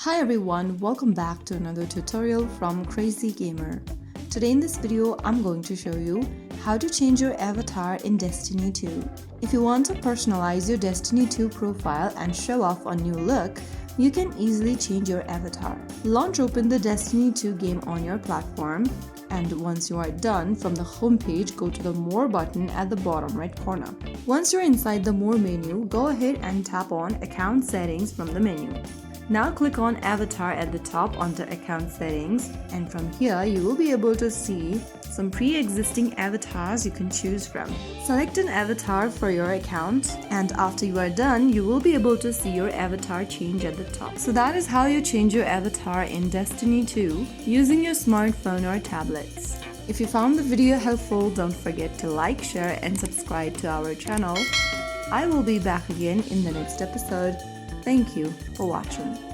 Hi everyone, welcome back to another tutorial from Crazy Gamer. Today in this video, I'm going to show you how to change your avatar in Destiny 2. If you want to personalize your Destiny 2 profile and show off a new look, you can easily change your avatar. Launch open the Destiny 2 game on your platform, and once you are done, from the home page, go to the More button at the bottom right corner. Once you're inside the More menu, go ahead and tap on Account Settings from the menu. Now click on Avatar at the top under Account Settings, and from here you will be able to see some pre-existing avatars you can choose from. Select an avatar for your account, and after you are done, you will be able to see your avatar change at the top. So that is how you change your avatar in Destiny 2 using your smartphone or tablets. If you found the video helpful, don't forget to like, share and subscribe to our channel. I will be back again in the next episode. Thank you for watching.